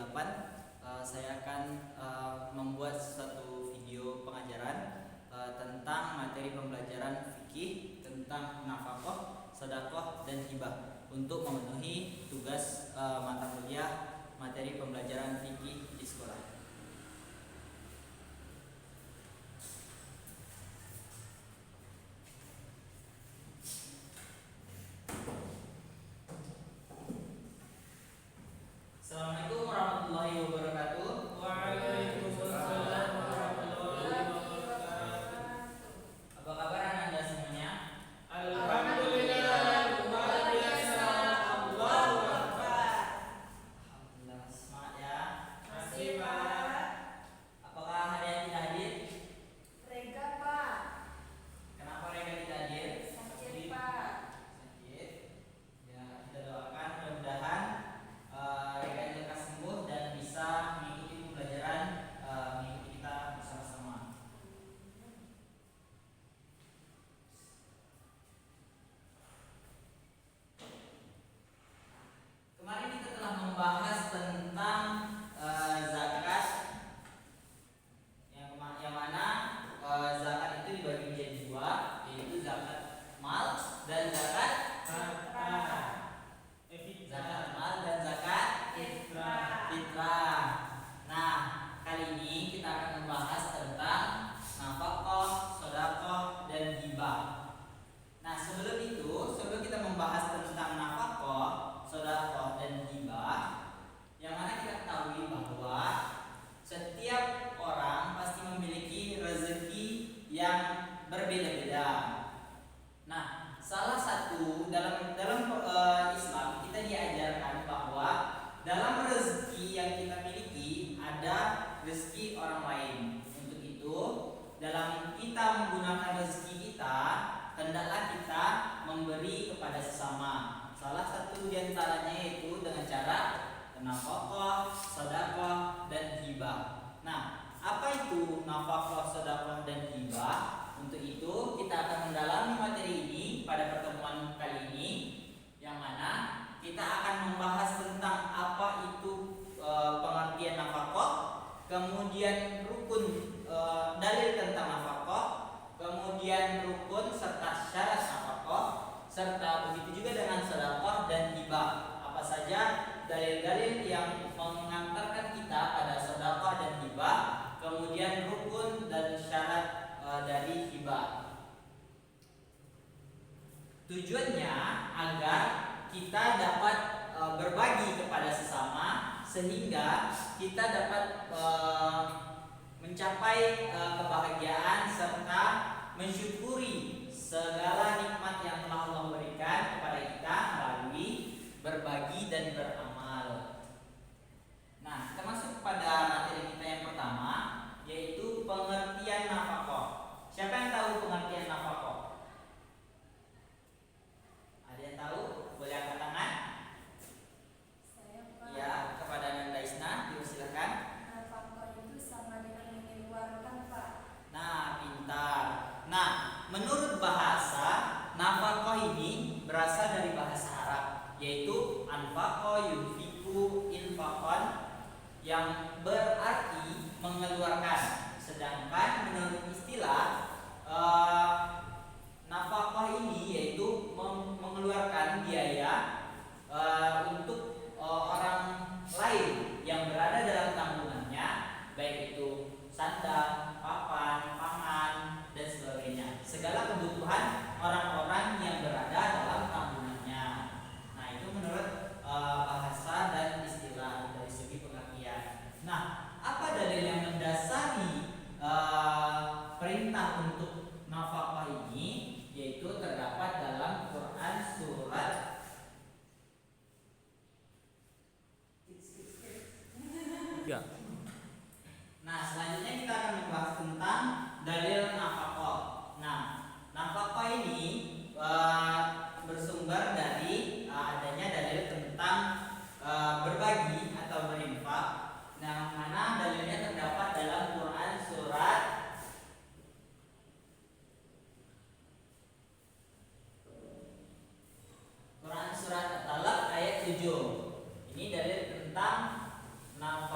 8 saya akan membuat suatu video pengajaran tentang materi pembelajaran fikih tentang nafkah, sedekah dan hibah untuk memenuhi tugas mata kuliah materi pembelajaran fikih di sekolah. Assalamualaikum warahmatullahi wabarakatuh. Waalaikumsalam warahmatullahi wabarakatuh. Apa kabar Anda semuanya? Alhamdulillah, luar biasa. Allahu Akbar. Alhamdulillah, semangat ya. Masih, Pak. Apakah ada yang tidak hadir? Rega, Pak. Kenapa mereka tidak hadir? Sakit, Pak. Sakit. Ya, kita doakan mudah-mudahan mereka lekas sembuh dan bisa mengikuti pembelajaran mengikuti kita bersama-sama. Kemarin kita telah membahas tentang zakat yang mana zakat itu dibagi menjadi dua, yaitu zakat mal dan zakat mal dan zakat fitrah. Nah, kali ini kita akan membahas tentang nafkah, sedekah dan hibah. Nah, sebelum kita membahas tentang nafkah, sedekah dan hibah, yang mana kita ketahui bahwa setiap orang pasti memiliki rezeki yang berbeda-beda. Nah, salah satu dalam Islam kita diajarkan bahwa dalam rezeki yang kita miliki ada rezeki orang lain. Untuk itu, dalam kita menggunakan rezeki kita, hendaklah kita memberi kepada sesama. Salah satu diantaranya yaitu dengan cara nafkah, sedekah dan hibah. Nah, apa itu nafkah, sedekah dan hibah? Untuk itu kita akan mendalami materi ini pada pertemuan kali ini, yang mana kita akan membahas tentang apa itu pengertian nafkah, kemudian rukun dalil tentang nafkah, kemudian rukun serta syarat nafkah, serta begitu juga dengan sedekah dan hibah. Apa saja dalil-dalil yang mengantarkan kita pada sedekah dan hibah, kemudian rukun dan syarat dari hibah. Tujuannya agar kita dapat berbagi kepada sesama sehingga kita dapat mencapai kebahagiaan serta mensyukuri segala nikmat yang telah Allah berikan kepada kita melalui berbagi dan beramal. Nah, kita masuk pada materi kita yang pertama, yaitu pengertian nafkah. Siapa yang tahu pengertian nafkah? Ada yang tahu? Boleh angkat tangan? Saya, Pak. Ya, kepada Nanda Isna, dipersilakan. Nafkah itu sama dengan mengeluarkan, Pak. Nah, pintar. Nah, menurut bahasa, nafkah ini berasal dari bahasa Arab, yaitu anfaqa yunfiqu infaqan, yang berarti mengeluarkan. Sedangkan menurut istilah nafkah ini yaitu mengeluarkan biaya untuk orang lain yang berada dalam tanggungannya, baik itu sandang, papan, pangan dan sebagainya. Segala kebutuhan orang-orang yang berada dalam tanggungannya. Nah, itu menurut bahasa dan istilah dari segi pengertian. Nah, apa dalil yang mendasari perintah untuk nafkah ini? Yaitu terdapat dalam Quran surat Ya. Nah, selanjutnya kita akan membahas tentang dalil nafkah. Nah, nafkah ini bersumber dari adanya dalil tentang berbagi atau berinfak. Nah, mana dalilnya terdapat dalam Quran surat At-Talaq ayat 7. Ini dalil tentang nafkah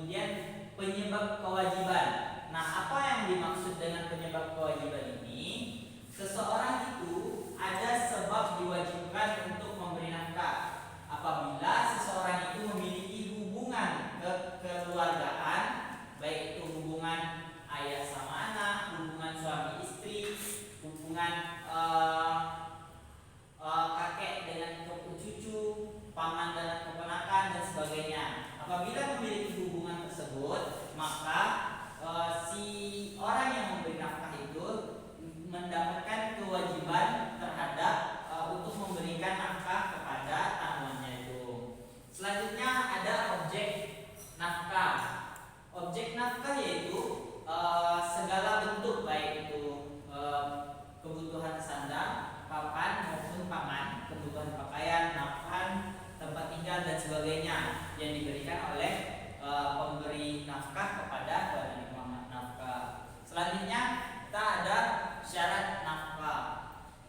Kemudian penyebab kewajiban. Nah, apa yang dimaksud dengan penyebab kewajiban ini? Seseorang itu ada sebab diwajibkan untuk memberi nafkah. Apabila seseorang itu memiliki hubungan kekeluargaan, baik itu hubungan ayah sama anak, hubungan suami istri, hubungan kakek dengan cucu, paman dengan keponakan dan sebagainya. Apabila memiliki hubungan tersebut, maka si orang yang memberi nafkah itu mendapatkan kewajiban terhadap untuk memberikan nafkah kepada tanggungannya itu. Selanjutnya ada objek nafkah. Objek nafkah yaitu segala bentuk, baik itu kebutuhan sandang, papan maupun pangan, kebutuhan pakaian, nafkah, tempat tinggal dan sebagainya yang diberikan oleh pemberi nafkah kepada penerima nafkah. Selanjutnya kita ada syarat nafkah,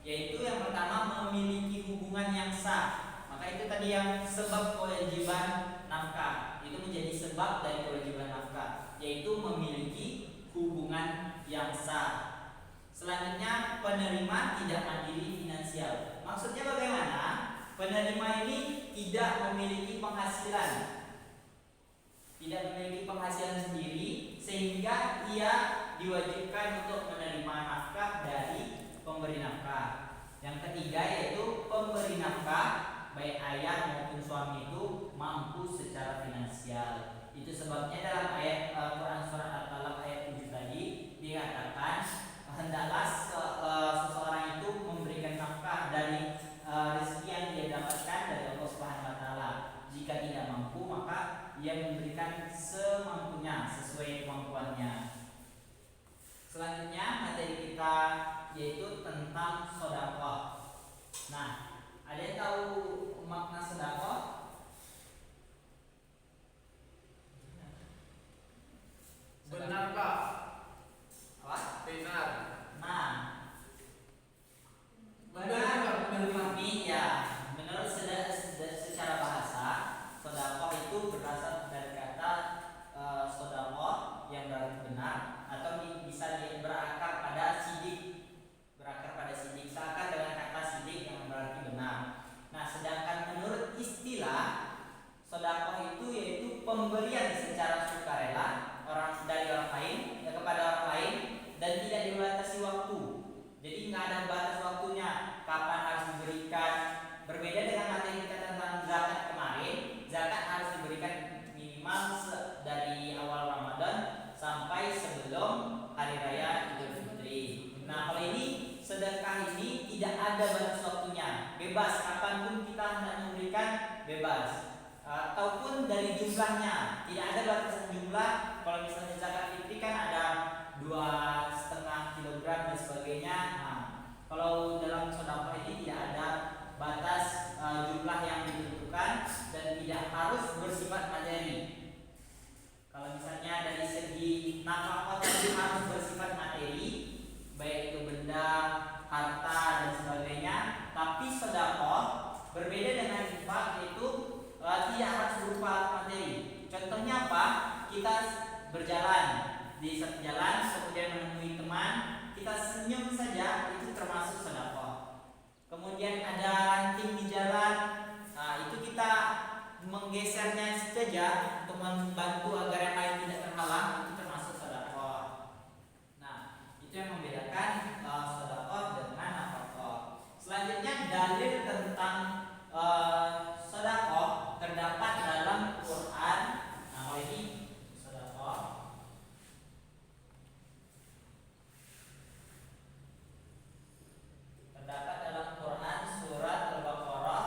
yaitu yang pertama memiliki hubungan yang sah. Maka itu tadi yang sebab kewajiban nafkah, itu menjadi sebab dari kewajiban nafkah, yaitu memiliki hubungan yang sah. Selanjutnya penerima tidak mandiri finansial. Maksudnya bagaimana? Penerima ini tidak memiliki penghasilan, sendiri, sehingga ia diwajibkan untuk menerima nafkah dari pemberi nafkah. Yang ketiga yaitu pemberi nafkah, baik ayah maupun suami itu mampu secara finansial. Itu sebabnya dalam ayat Quran surah At-Talaq ayat 7 tadi dikatakan hendaklah seseorang itu memberikan nafkah dari rezeki yang dia dapatkan dari Allah Subhanahu wa taala. Jika tidak mampu, maka ia memberikan semampunya, sesuai kemampuannya. Selanjutnya materi kita yaitu tentang sedekah. Nah, ada yang tahu makna sedekah? Benar Pak. Apa? Benar. Nah, menurut kami ya, menurut secara bahasa, sedekah itu berasal dari kata sedekah yang berarti benar, atau bisa berakar pada sidik, seakan dengan kata sidik yang berarti benar. Nah, sedangkan menurut istilah sedekah itu yaitu pemberian secara sukarela dari orang lain kepada orang lain dan tidak dibatasi waktu. Jadi nggak ada batas waktunya kapan harus diberikan. Berbeda dengan materi kita tentang zakat kemarin, zakat harus diberikan minimal dari awal Ramadan sampai sebelum hari raya Idul Fitri. Nah, kalau ini sedekah ini tidak ada batas waktunya, bebas kapanpun kita hendak memberikan, bebas. Ataupun dari jumlahnya tidak ada batasan jumlah. Kalau misalnya zakat fitri kan ada 2,5 kilogram dan sebagainya. Nah, kalau dalam sedekah ini tidak ada batas jumlah yang ditentukan dan tidak harus bersifat materi. Kalau misalnya dari segi nafkah tadi harus bersifat materi, baik itu benda, harta dan sebagainya. Tapi sedekah berbeda dengan infak, yaitu tidak harus berupa materi. Contohnya apa? Kita berjalan di satu jalan, kemudian menemui teman, kita senyum saja, itu termasuk sedekah. Kemudian ada ranting di jalan, itu kita menggesernya saja untuk membantu agar yang lain tidak terhalang, itu termasuk sedekah. Nah, itu yang membedakan sedekah dengan nafkah. Selanjutnya dalil tentang sedekah terdapat dalam Quran. Nah, ini sedekah terdapat dalam Quran surat Al-Baqarah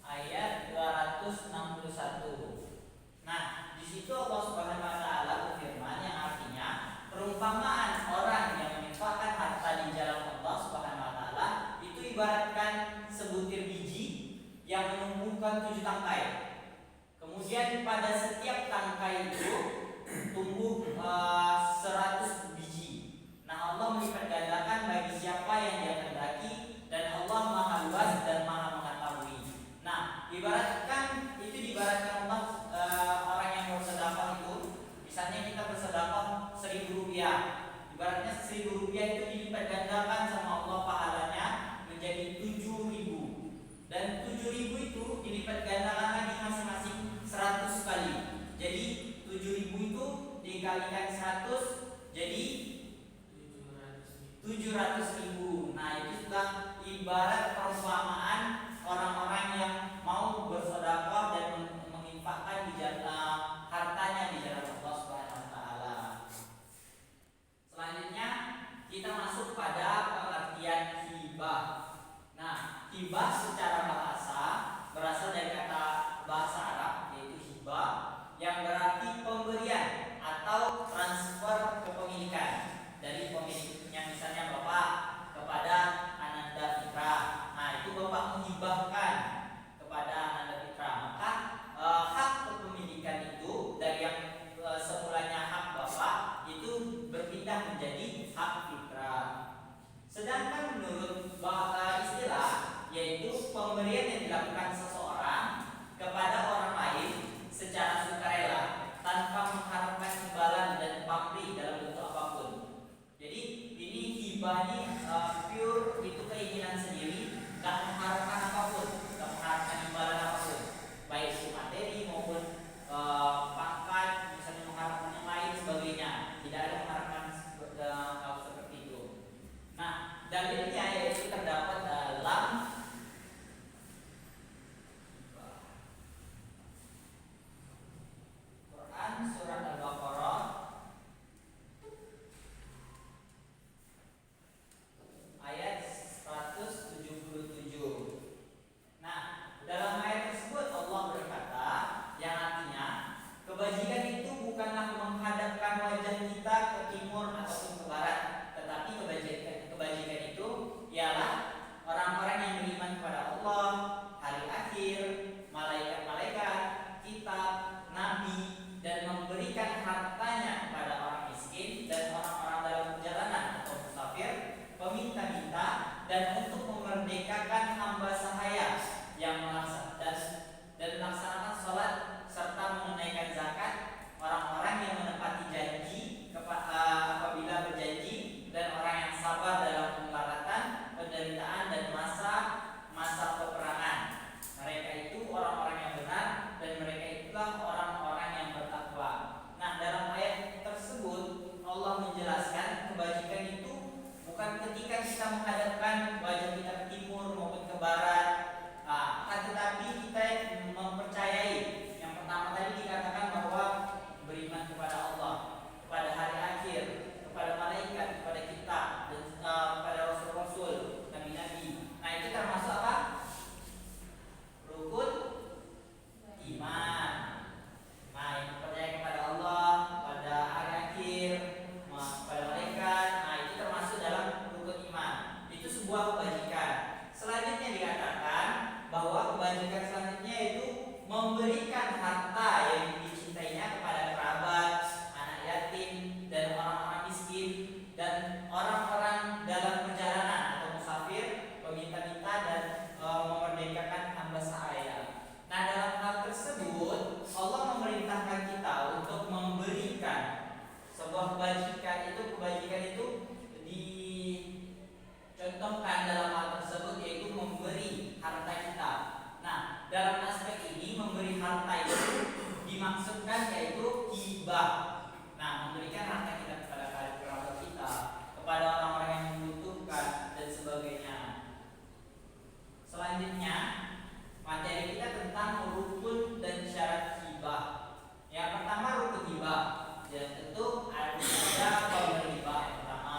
ayat 261. Nah, di situ Allah Subhanahu wa taala berfirman yang artinya perumpamaan orang yang menginfakkan harta di jalan Allah Subhanahu wa taala itu ibaratkan sebutir biji yang menumbuhkan 7 tangkai. Kemudian pada setiap tangkai itu tumbuh 100 biji. Nah, Allah melipat gandakan bagi siapa yang Dia kehendaki dan Allah Maha luas dan Maha mengetahui. Nah, ibaratkan itu adalah perumpamaan orang-orang yang mau bersedekah dan menginfakkan di jalan hartanya di jalan Allah Subhanahu wa taala. Selanjutnya kita masuk pada pengertian hibah. Nah, hibah secara bahasa berasal dari kata bahasa Arab yaitu hibah yang berarti pemberian atau transfer kepemilikan dari pemiliknya, misalnya Bapak kepada Ananda Fitra. Nah, itu Bapak menghibahkan kepada Ananda Fitra. Maka hak kepemilikan itu dari yang semulanya hak Bapak itu berpindah menjadi hak Fitra. Sedangkan menurut istilah yaitu pemberian yang dilakukan seseorang kepada orang lain secara sukarela tanpa mengharapkan imbalan dan pamrih dalam bentuk apapun. Jadi ini hibah ini pure itu keinginan sendiri, nggak mengharapkan apapun, nggak mengharapkan imbalan apapun, baik itu materi maupun pangkat, misalnya mengharapkan yang lain sebagainya. Tidak ada mengharapkan hal seperti itu. Nah, dalilnya yaitu terdapat dalam Quran surat Al-Baqarah ayat 177. Nah, dalam ayat tersebut Allah berkata yang artinya kebajikan itu bukanlah menghadapkan wajah kita ke timur ataupun ke barat, tetapi kebajikan itu ialah orang-orang yang beriman kepada Allah, hari akhir, malaikat-malaikat, kitab, nabi, dan memberikan hartanya kepada orang miskin dan orang-orang dalam perjalanan atau musafir, peminta-minta, dan untuk memerdekakan hamba sahaya yang melaksanakan sholat serta menunaikan zakat, orang-orang yang menepati janji apabila berjanji, dan orang yang sabar dalam pemelaratan, penderitaan, dan masa peperangan. Mereka itu orang-orang yang benar, dan mereka itulah orang-orang yang bertakwa. Nah, dalam ayat tersebut Allah menjelaskan kebajikan itu bukan ketika kita menghadapkan wajah kita ke timur maupun ke barat, tetapi kita mempercayai. Yang pertama tadi dikatakan bahwa beriman kepada Allah, kepada hari akhir, kepada malaikat, kepada kitab, dan kepada rasul-rasul, nabi-nabi. Nah, itu termasuk apa? Rukun iman. Nah, yang percaya kepada Allah, kepada hari akhir, kepada malaikat, nah itu termasuk dalam rukun iman. Itu sebuah kebajikan. Selanjutnya dikatakan bahwa kebajikan selanjutnya itu memberikan harta yang dicintainya kepada kerabat, anak yatim, dan orang-orang miskin, dan orang-orang dalam perjalanan atau musafir, peminta-minta, dan memerdekakan hamba sahaya. Nah, dalam hal tersebut Allah memerintahkan kita untuk memberikan sebuah kebajikan itu dicontohkan dalam hal tersebut yaitu memberi harta kita. Nah, dalam aspek ini memberi harta itu dimaksudkan yaitu hibah. Nah, memberikan harta kita kepada kerabat kita, kepada orang-orang yang membutuhkan, dan sebagainya. Selanjutnya materi kita tentang rukun dan syarat hibah. Yang pertama rukun hibah, dan tentu ada pemberi hibah yang pertama,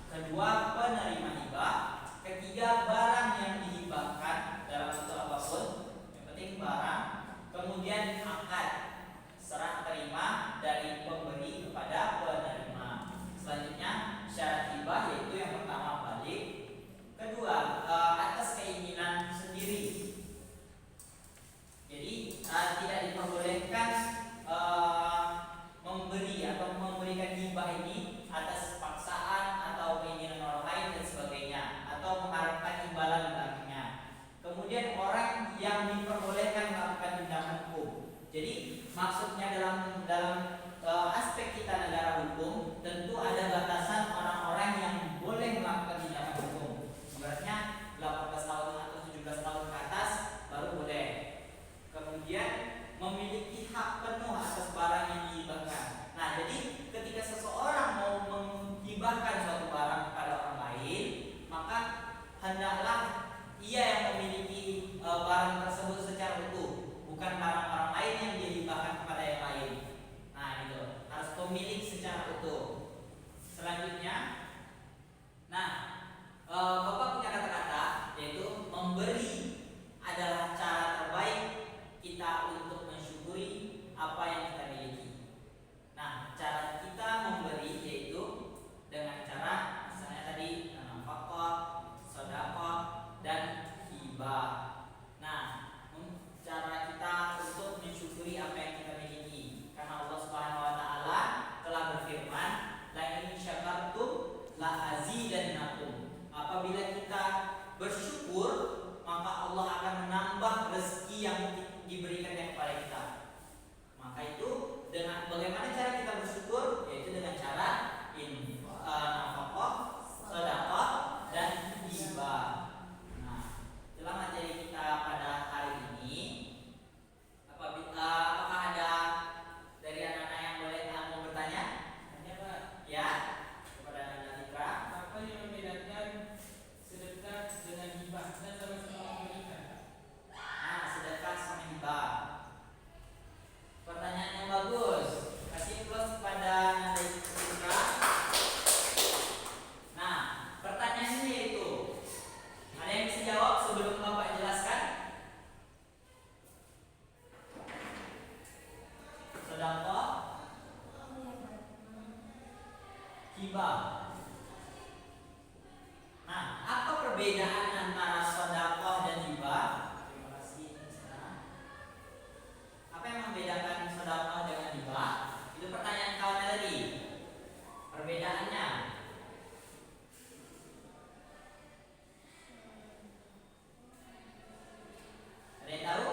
kedua penerima hibah, ketiga barang yang dihibahkan dalam bentuk apapun, yang penting barang, kemudian akad serah terima dari pemberi kepada penerima. Selanjutnya syarat hibah yaitu yang pertama balik, kedua atas keinginan sendiri. Jadi tidak diperbolehkan memberi atau memberikan hibah ini atas paksaan atau keinginan orang lain dan sebagainya, atau mengharapkan imbalan baginya. Kemudian orang yang diperbolehkan melakukan tindakan hukum. Jadi maksudnya dalam aspek kita negara hukum tentu ada batasan orang-orang yang boleh melakukan tindakan hukum. Ibaratnya 18 tahun atau 17 tahun ke atas baru boleh. Kemudian memiliki hak penuh atas barang yang dihibahkan. Nah, jadi ketika seseorang mau menghibahkan suatu barang kepada orang lain, maka hendaklah ia diberikannya kepada kita. Maka itu dengan bagaimana cara kita bersyukur, yaitu dengan cara nafkah, sedekah dan hibah. Nah, itulah materi kita pada hari ini. Apakah ada dari anak-anak yang boleh mau bertanya? Tanya Pak, Ya, kepada anak Citra. apa yang membedakan sedekah dengan hibah dan sama-sama memberikan? Nah, sedekah sama hibah. Pertanyaan yang bagus. Kasih plus kepada anak Citra. Nah, pertanyaannya yaitu, ada yang bisa jawab sebelum Bapak jelaskan? Sedekah, hibah. Nah, apa perbedaan antara sedekah dan hibah? Terima kasih. Apa yang membedakan sedekah dengan hibah? Itu pertanyaan kawannya tadi. Perbedaannya. Ada yang tahu?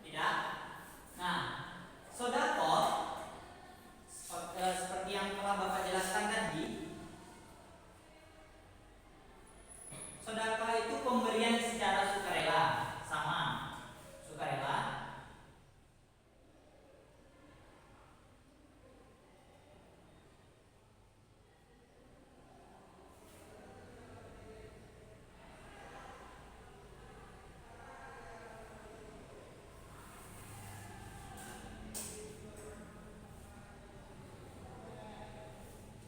Tidak? Nah, sedekah seperti yang telah Bapak jelaskan tadi, sedekah itu pemberian secara sukarela, sama sukarela.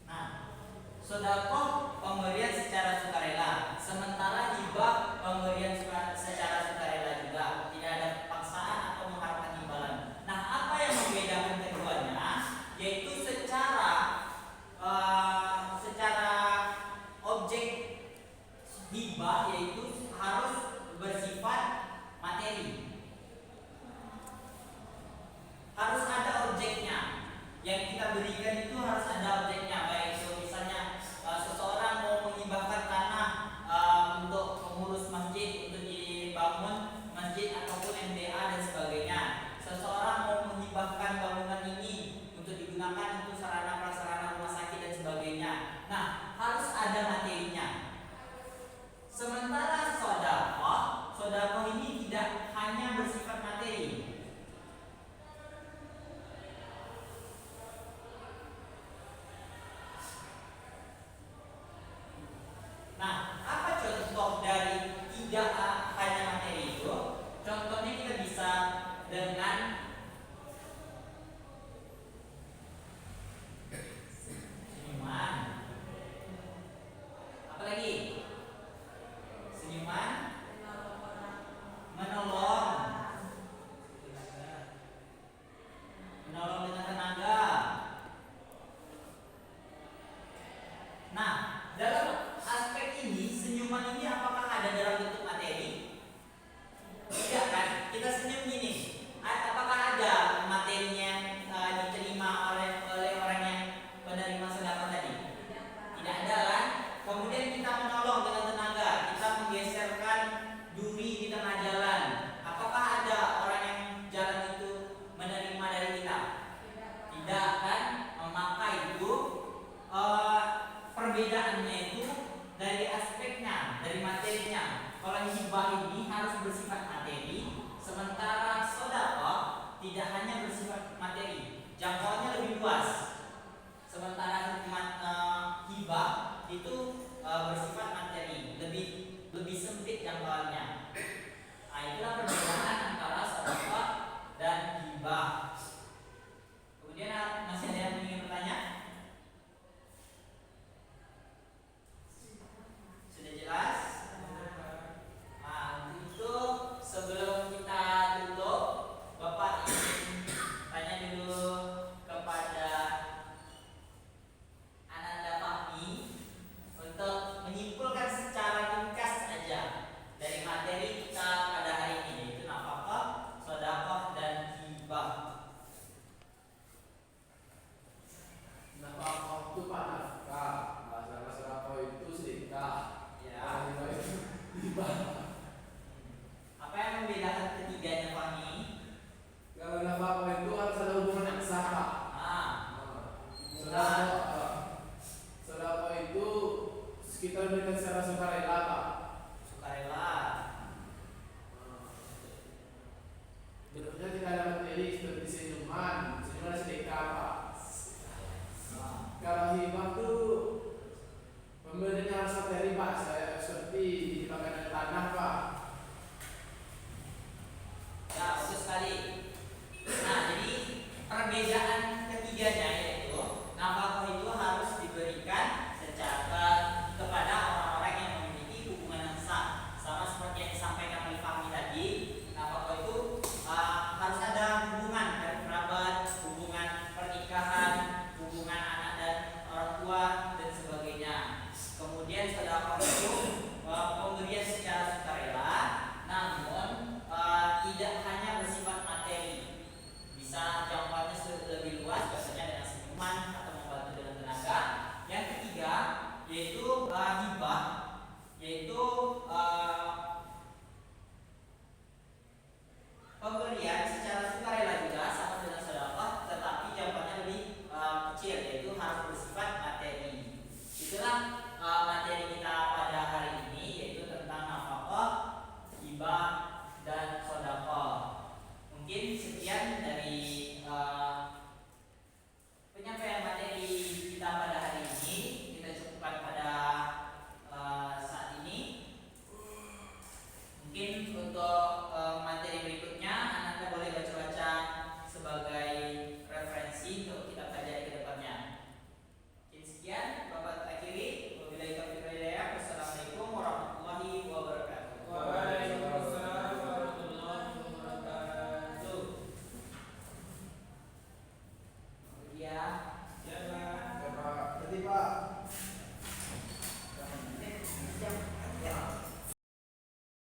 Nah, sedekah pemberian secara sukarela, sementara hibah pemberian secara sukarela juga, tidak ada paksaan atau mengharapkan imbalan. Nah, apa yang membedakan keduanya? Yaitu secara objek hibah, yaitu harus bersifat materi. Harus ada objeknya. Yang kita berikan itu harus ada objeknya, baik itu misalnya seseorang mau menghibahkan tanah untuk mengurus masjid, untuk dibangun masjid ataupun MDA dan sebagainya. Seseorang mau menghibahkan bangunan ini untuk digunakan untuk sarana prasarana rumah sakit dan sebagainya. Nah, harus ada materinya. Sementara sedekah ini tidak hanya bersifat materi. Nah, apa contoh dari tidak hanya materi itu? Contohnya kita bisa dengan senyuman. Apa lagi? Senyuman, menolong dengan tenaga. Nah, dalam aspek ini, senyuman ini apakah ada dalam bentuk materi? Tidak kan? Kita senyum gini. Apakah ada materinya yang diterima oleh orang yang penerima sedekah tadi? Tidak ada kan? Kemudian kita menolong dengan tenaga, kita menggeserkan duri di tengah jalan. Apakah ada orang yang jalan itu menerima dari kita? Tidak kan? Maka itu perbedaannya itu dari aspeknya, dari materinya. Kalau hibah ini harus bersifat materi, sementara sedekah tidak hanya bersifat materi, jangkauannya lebih luas. Sementara hibah itu bersifat materi, lebih sempit jangkauannya. Nah, itulah perbedaan antara sedekah dan hibah. Kemudian masih ada yang ingin bertanya? Sudah jelas? Nah, untuk itu sebelum kita tutup, Bapak ingin tanya dulu kepada Ananda Fahmi untuk menyimpulkan secara ringkas saja dari untuk